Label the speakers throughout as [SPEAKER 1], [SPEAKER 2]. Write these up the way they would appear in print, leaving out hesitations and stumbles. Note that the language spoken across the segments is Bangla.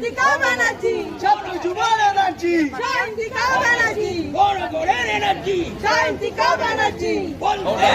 [SPEAKER 1] সায়ন্তিকা ব্যানার্জি,
[SPEAKER 2] ছাত্র যুবর এনার্জি,
[SPEAKER 1] সায়ন্তিকা ব্যানার্জি,
[SPEAKER 2] বড় বড়ের এনার্জি,
[SPEAKER 1] সায়ন্তিকা ব্যানার্জি।
[SPEAKER 2] বন্দে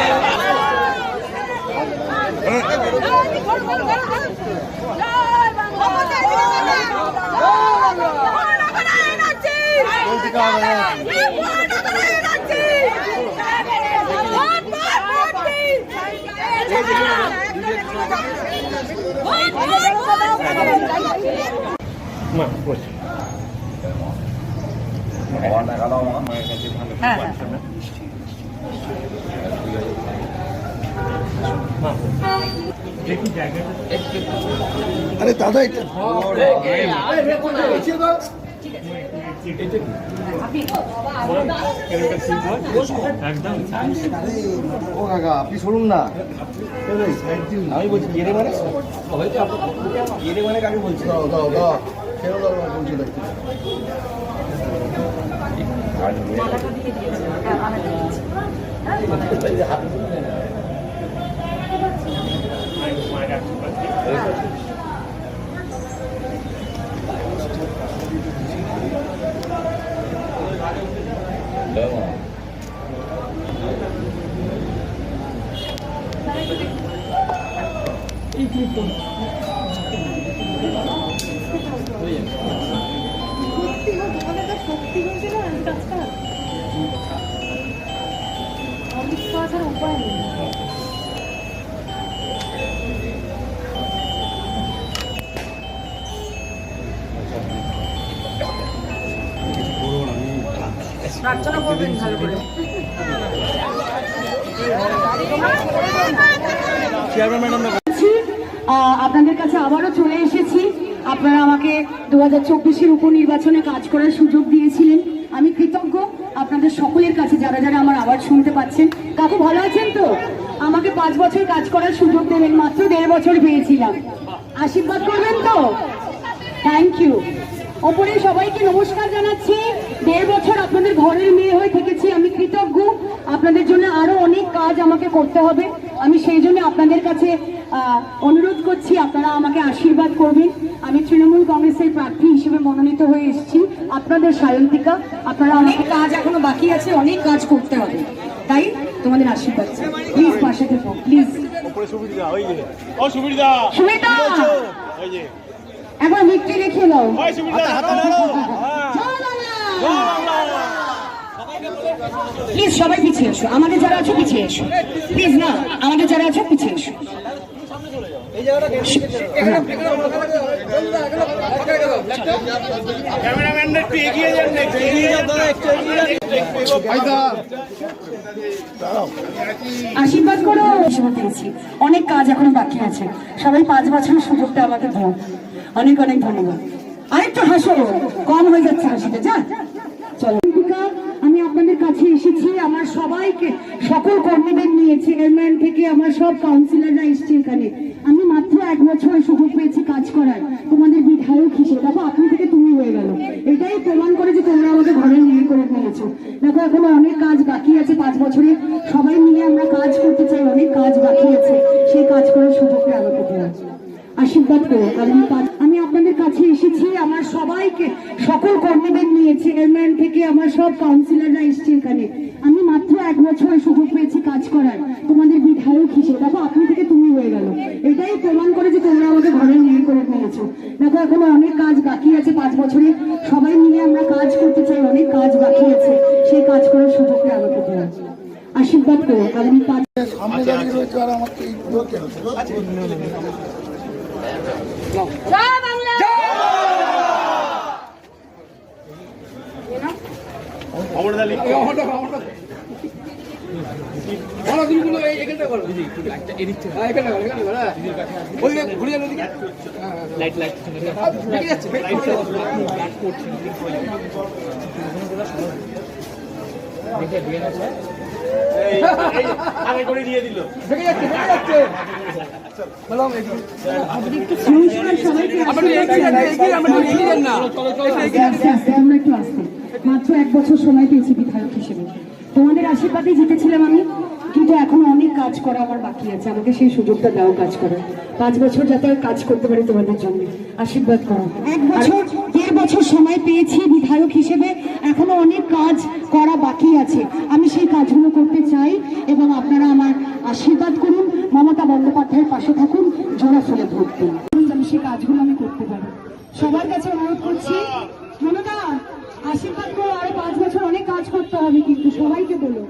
[SPEAKER 3] আরে দাদা এটা ও কাকা আপনি শুনুন না, আমি বলছি গেরে মানে গেরে মানে কাকে বলছি? দাও দাও দাও কেন দাও বলছি দেখতে
[SPEAKER 4] সত্যি হয়েছিল কাজটা অবিশ্বাস আর উপায় নেই। প্রার্থনা করবেন ভালো করে। আপনাদের কাছে আবারও চলে এসেছি। আপনারা আমাকে 2024-এর উপনির্বাচনে কাজ করার সুযোগ দিয়েছিলেন, আমি কৃতজ্ঞ আপনাদের সকলের কাছে, যারা যারা আমার আওয়াজ শুনতে পাচ্ছেন। কাকু ভালো আছেন তো? আমাকে 5 বছর কাজ করার সুযোগ দেবেন, মাত্র 1.5 বছর পেয়েছিলাম, আশীর্বাদ করবেন তো? Thank you. ওপরে সবাইকে নমস্কার জানাচ্ছি। 1.5 বছর আপনাদের ঘরের মেয়ে হয়ে থেকেছি, আমি কৃতজ্ঞ। আপনাদের জন্য আরো অনেক কাজ আমাকে করতে হবে, আমি সেই জন্য আপনাদের কাছে অনুরোধ করছি আপনারা আমাকে আশীর্বাদ করবেন। আমি তৃণমূল কংগ্রেসের প্রার্থী হিসেবে মনোনীত হয়ে এসেছি, আপনাদের সায়ন্তিকা। আপনারা অনেক কাজ এখনো বাকি আছে, অনেক কাজ করতে হবে, তাই তোমাদের আশীর্বাদ চাই। প্লিজ পাশে থেকো, প্লিজ। একবার ভিক্টরি রেখে দাও। প্লিজ সবাই পিছিয়ে এসো, আমাদের যারা আছো পিছিয়ে এসো, প্লিজ। না, আমাদের যারা আছো পিছিয়ে এসো। আশীর্বাদ করো। পেয়েছি, অনেক কাজ এখনো বাকি আছে, সবাই 5 বছরের সুযোগটা আমাকে দাও। অনেক অনেক ধন্যবাদ। আরেকটু হাসো, কম হয়ে যাচ্ছে হাসিটা। যা চলো। আমি আপনাদের কাছে এসেছি, আমার সবাইকে, সকল কর্মীদের নিয়ে, চেয়ারম্যান থেকে আমার সব কাউন্সিলররা এসছে এখানে। আমি মাত্র 1 বছর সুযোগ পেয়েছি কাজ করার, তোমাদের বিধায়ক হিসেবে। দেখো, আপনি থেকে তুমি হয়ে গেল, এটাই প্রমাণ করে যে তোমরা আমাকে ঘরের মেয়ে করে নিয়েছো। দেখো, এখনো অনেক কাজ বাকি আছে, 5 বছরে সবাই মিলে আমরা কাজ করতে চাই, অনেক কাজ বাকি আছে, সেই কাজ করার সুযোগটা আমাকে দেওয়া। আশীর্বাদ করো। আমি আপনাদের কাছে এসেছি, আমার সবাইকে, সকল কর্মীদের নিয়ে, চেয়ারম্যান থেকে আমার সব কাউন্সিলররা এসছে এখানে। আমি মাত্র 1 বছর সুযোগ পেয়েছি কাজ করার, তোমাদের বিধায়ক হিসেবে। দেখো, আপনি থেকে তুমি হয়ে গেল, এটাই প্রমাণ করে যে তোমরা আমাকে ঘরের মেয়ে করে নিয়েছো। দেখো, এখনো অনেক কাজ বাকি আছে, 5 বছরে সবাই মিলে আমরা কাজ করতে চাই, অনেক কাজ বাকি আছে, সেই কাজ করার সুযোগটা আমাকে দেওয়া। আশীর্বাদ করো। আগামী 5
[SPEAKER 3] সামনে দাঁড়িয়ে রয়েছে আর আমার তো এই
[SPEAKER 1] জয় বাংলা।
[SPEAKER 2] আগে করে দিয়ে দিল।
[SPEAKER 4] মাত্র 1 বছর সময় পেয়েছি বিধায়ক হিসেবে, তোমাদের আশীর্বাদে জিতেছিলাম আমি। কিন্তু এখনো অনেক কাজ করা আমার বাকি আছে, আমাকে সেই সুযোগটা দাও কাজ করার। 5 বছর যাতে কাজ করতে পারি তোমাদের জন্য, আশীর্বাদ করো। 1 বছর 1.5 বছর সময় পেয়েছি বিধায়ক হিসেবে, এখনো অনেক কাজ করা বাকি আছে, আমি সেই কাজগুলো করতে চাই এবং আপনারা আমার আশীর্বাদ করুন, মমতা বন্দ্যোপাধ্যায়ের পাশে থাকুন, জোড়া ফুলে ভোট দিন, আমি সেই কাজগুলো আমি করতে পারি। সবার কাছে অনুরোধ করছি, মমতা আশীর্বাদ করো, আরো 5 বছর অনেক কাজ করতে হবে, কিন্তু সবাইকে বলো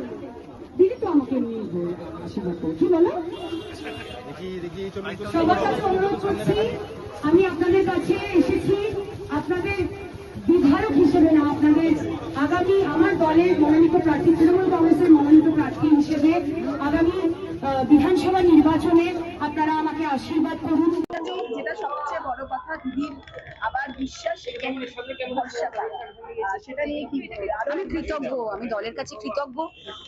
[SPEAKER 4] দিদি তো আমাকে নিয়ে আশীর্বাদ করো, কি বলো? সবার কাছে অনুরোধ করছি, আমি আপনাদের কাছে এসেছি আপনাদের বিধায়ক হিসেবে না, আপনাদের আগামী আমার দলের মনোনীত প্রার্থী, তৃণমূল কংগ্রেসের মনোনীত প্রার্থী হিসেবে আগামী বিধানসভা নির্বাচনে আপনারা আমাকে আশীর্বাদ করুন।
[SPEAKER 5] যেটা সবচেয়ে বড় কথা, দিদির আবার বিশ্বাস এবং ভরসা পাওয়া। সেটা নিয়ে কি
[SPEAKER 6] আমি কৃতজ্ঞ, আমি দলের কাছে কৃতজ্ঞ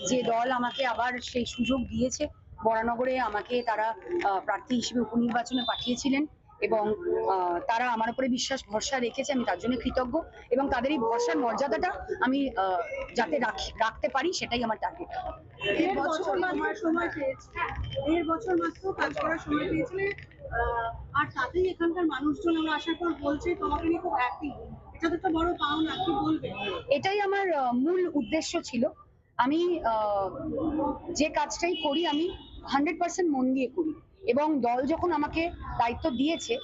[SPEAKER 6] যে দল আমাকে আবার সেই সুযোগ দিয়েছে। বরানগরে আমাকে তারা প্রার্থী হিসেবে উপনির্বাচনে পাঠিয়েছিলেন এবং তারা আমার উপরে বিশ্বাস ভরসা রেখেছে, আমি তার জন্য কৃতজ্ঞ এবং তাদের এই ভরসার মর্যাদাটা আমি যাতে রাখতে পারি সেটাই আমার টার্গেট।
[SPEAKER 5] 1.5 বছর মাত্র সময় পেয়েছি, 1.5 বছর মাত্র কাজ করার সময় পেয়েছিলে, আর তাতেই এখানকার মানুষজন আমরা আশা করি বলছে তোমাকে নিয়ে খুব হ্যাপি। এটা তো একটা বড় পাওনা, কি বলবে?
[SPEAKER 6] এটাই আমার মূল উদ্দেশ্য ছিল। আমি যে কাজটাই করি আমি 100% মন দিয়ে করি এবং দল যখন আমাকে দায়িত্ব দিয়েছে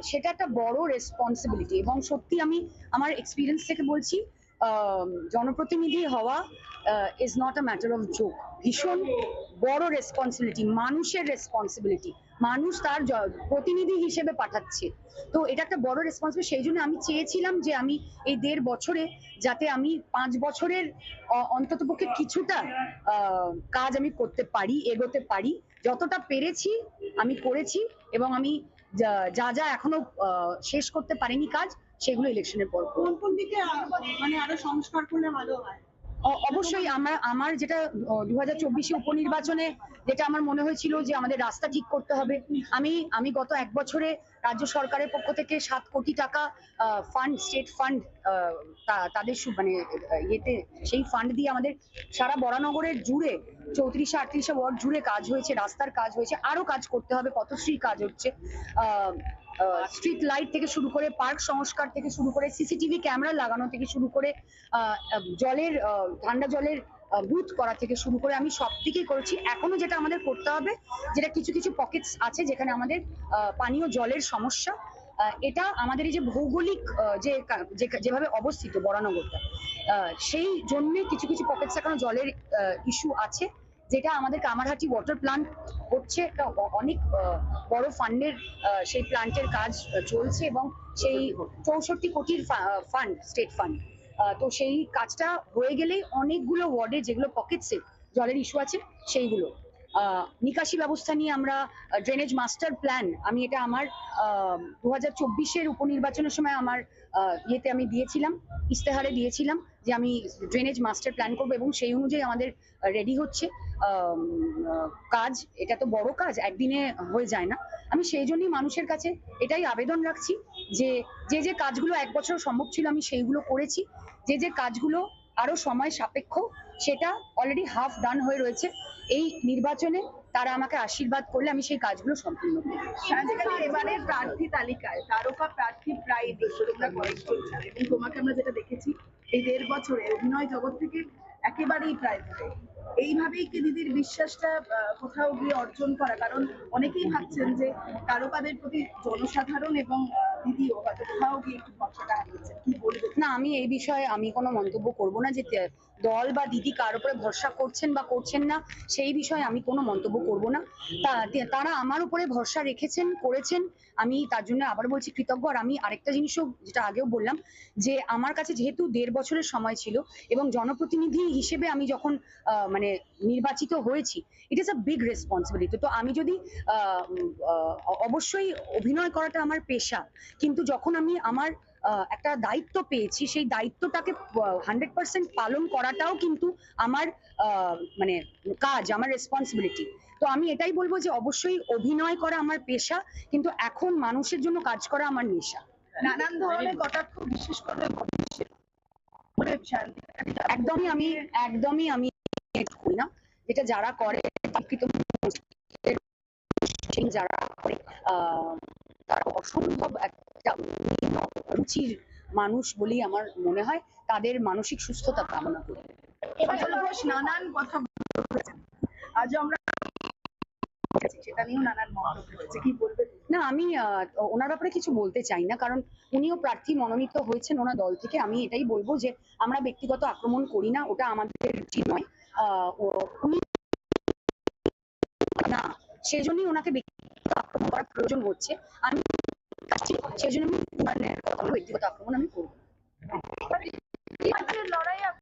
[SPEAKER 6] সেটা একটা বড় রেসপন্সিবিলিটি এবং সত্যি আমি আমার এক্সপিরিয়েন্স থেকে বলছি, জনপ্রতিনিধি হওয়া is not a matter of joke, ভীষণ বড় রেসপন্সিবিলিটি, মানুষের রেসপন্সিবিলিটি, মানুষ তার প্রতিনিধি হিসেবে পাঠাচ্ছে, তো এটা একটা বড় রেসপন্সিবিলিটি। সেই জন্য আমি চেয়েছিলাম যে আমি এই 1.5 বছরে যাতে আমি 5 বছরের অন্ততপক্ষে কিছুটা কাজ আমি করতে পারি, এগোতে পারি, যতটা পেরেছি আমি করেছি এবং আমি যা যা এখনো শেষ করতে পারিনি কাজ, সেগুলো ইলেকশনের পর।
[SPEAKER 5] কোন দিকে মানে আরো সংস্কার করলে ভালো হয়?
[SPEAKER 6] অবশ্যই আমার যেটা 2024 উপনির্বাচনে যেটা আমার মনে হয়েছিল যে আমাদের রাস্তা ঠিক করতে হবে, আমি গত 1 বছরে রাজ্য সরকারের পক্ষ থেকে 7 কোটি টাকা ফান্ড, স্টেট ফান্ড, তাদের মানে ইয়েতে সেই ফান্ড দিয়ে আমাদের সারা বরানগরের জুড়ে 34-38 ওয়ার্ড জুড়ে কাজ হয়েছে, রাস্তার কাজ হয়েছে, আরো কাজ করতে হবে, পথশ্রীর কাজ হচ্ছে, স্ট্রিট লাইট থেকে শুরু করে পার্ক সংস্কার থেকে শুরু করে সিসিটিভি ক্যামেরা লাগানো থেকে শুরু করে জলের ঠান্ডা জলের বুথ করা থেকে শুরু করে আমি সব দিকেই করেছি। এখনো যেটা আমাদের করতে হবে, যেটা কিছু কিছু পকেটস আছে যেখানে আমাদের পানীয় জলের সমস্যা, এটা আমাদের এই যে ভৌগোলিক যেভাবে অবস্থিত বরানগরটা, সেই জন্য কিছু কিছু পকেটস এখনো জলের ইস্যু আছে, যেটা আমাদের কামারহাটি ওয়াটার প্ল্যান্ট হচ্ছে, একটা অনেক বড় ফান্ডের সেই প্ল্যান্টের কাজ চলছে এবং সেই 64 কোটির ফান্ড, স্টেট ফান্ড, তো সেই কাজটা হয়ে গেলেই অনেকগুলো ওয়ার্ডে যেগুলো পকেটসে জলের ইস্যু আছে সেইগুলো নিকাশি ব্যবস্থা নিয়ে আমরা ড্রেনেজ মাস্টার প্ল্যান, আমি এটা আমার 2024 উপনির্বাচনের সময় আমার ইয়েতে আমি দিয়েছিলাম, ইস্তেহারে দিয়েছিলাম যে আমি ড্রেনেজ মাস্টার প্ল্যান করবো এবং সেই অনুযায়ী আমাদের রেডি হচ্ছে কাজ। এটা তো বড় কাজ, একদিনে হয়ে যায় না। আমি সেই জন্যই মানুষের কাছে এটাই আবেদন রাখছি যে যে কাজগুলো 1 বছর সম্ভব ছিল আমি সেইগুলো করেছি, যে কাজগুলো আরো সময় সাপেক্ষ সেটা অলরেডি হাফ ডান হয়ে রয়েছে। এই নির্বাচনে তারা আমাকে আশীর্বাদ করলে আমি সেই কাজগুলো সম্পূর্ণ করব।
[SPEAKER 5] এবারের প্রার্থী তালিকায় তারকা প্রার্থী প্রায় তোমরা কয়েকজন, এবং তোমাকে আমরা যেটা দেখেছি এই 1.5 বছরে অভিনয় জগৎ থেকে একেবারেই প্রায় দূরে। এইভাবেই কি দিদির বিশ্বাসটা কোথাও গিয়ে অর্জন করা? কারণ অনেকেই ভাবছেন যে তারকাদের প্রতি জনসাধারণ এবং দিদিও হয়তো কোথাও গিয়ে একটু ভরসাটা হারিয়েছেন, কি বলবে?
[SPEAKER 6] না, আমি এই বিষয়ে আমি কোনো মন্তব্য করব না যে দল বা দিদি কার উপরে ভরসা করছেন বা করছেন না, সেই বিষয়ে আমি কোনো মন্তব্য করব না। তারা আমার উপরে ভরসা রেখেছেন, করেছেন, আমি তার জন্য আবার বলছি কৃতজ্ঞ। আর আমি আরেকটা জিনিসও যেটা আগেও বললাম যে আমার কাছে যেহেতু 1.5 বছরের সময় ছিল এবং জনপ্রতিনিধি হিসেবে আমি যখন মানে নির্বাচিত হয়েছি, it is a big responsibility. তো আমি যদি অবশ্যই অভিনয় করাটা আমার পেশা, কিন্তু যখন আমি আমার একটা দায়িত্ব পেয়েছি সেই দায়িত্বটাকে 100% পালন করাটাও কিন্তু আমার মানে কাজ, আমার রেসপন্সিবিলিটি। তো আমি এটাই বলবো যে অবশ্যই অভিনয় করা আমার পেশা, কিন্তু এখন মানুষের জন্য কাজ করা আমার নেশা।
[SPEAKER 5] নানান ধরনের কটাক্ষ, বিশেষ করে
[SPEAKER 6] একদমই আমি করি না। যেটা যারা করে শিক্ষিত মুসলিম যারা করে তারা অসম্ভব একটা নিম্ন রুচির মানুষ বলেই আমার মনে হয়। তাদের মানসিক সুস্থতা কামনা করি।
[SPEAKER 5] সজল ঘোষ নানান কথা বলেছেন, আজও আমরা সেটা নিয়েও নানান মন্তব্য হয়েছে, কি বলবে?
[SPEAKER 6] না, আমি ওনার ব্যাপারে কিছু বলতে চাই না, কারণ উনিও প্রার্থী মনোনীত হয়েছেন ওনার দল থেকে। আমি এটাই বলবো যে আমরা ব্যক্তিগত আক্রমণ করি না, ওটা আমাদের উচিত নয়। উনি না, সেজন্যই ওনাকে ব্যক্তিগত আক্রমণ করার প্রয়োজন হচ্ছে। আমি সেজন্য ব্যক্তিগত আক্রমণ আমি করবো।
[SPEAKER 5] লড়াই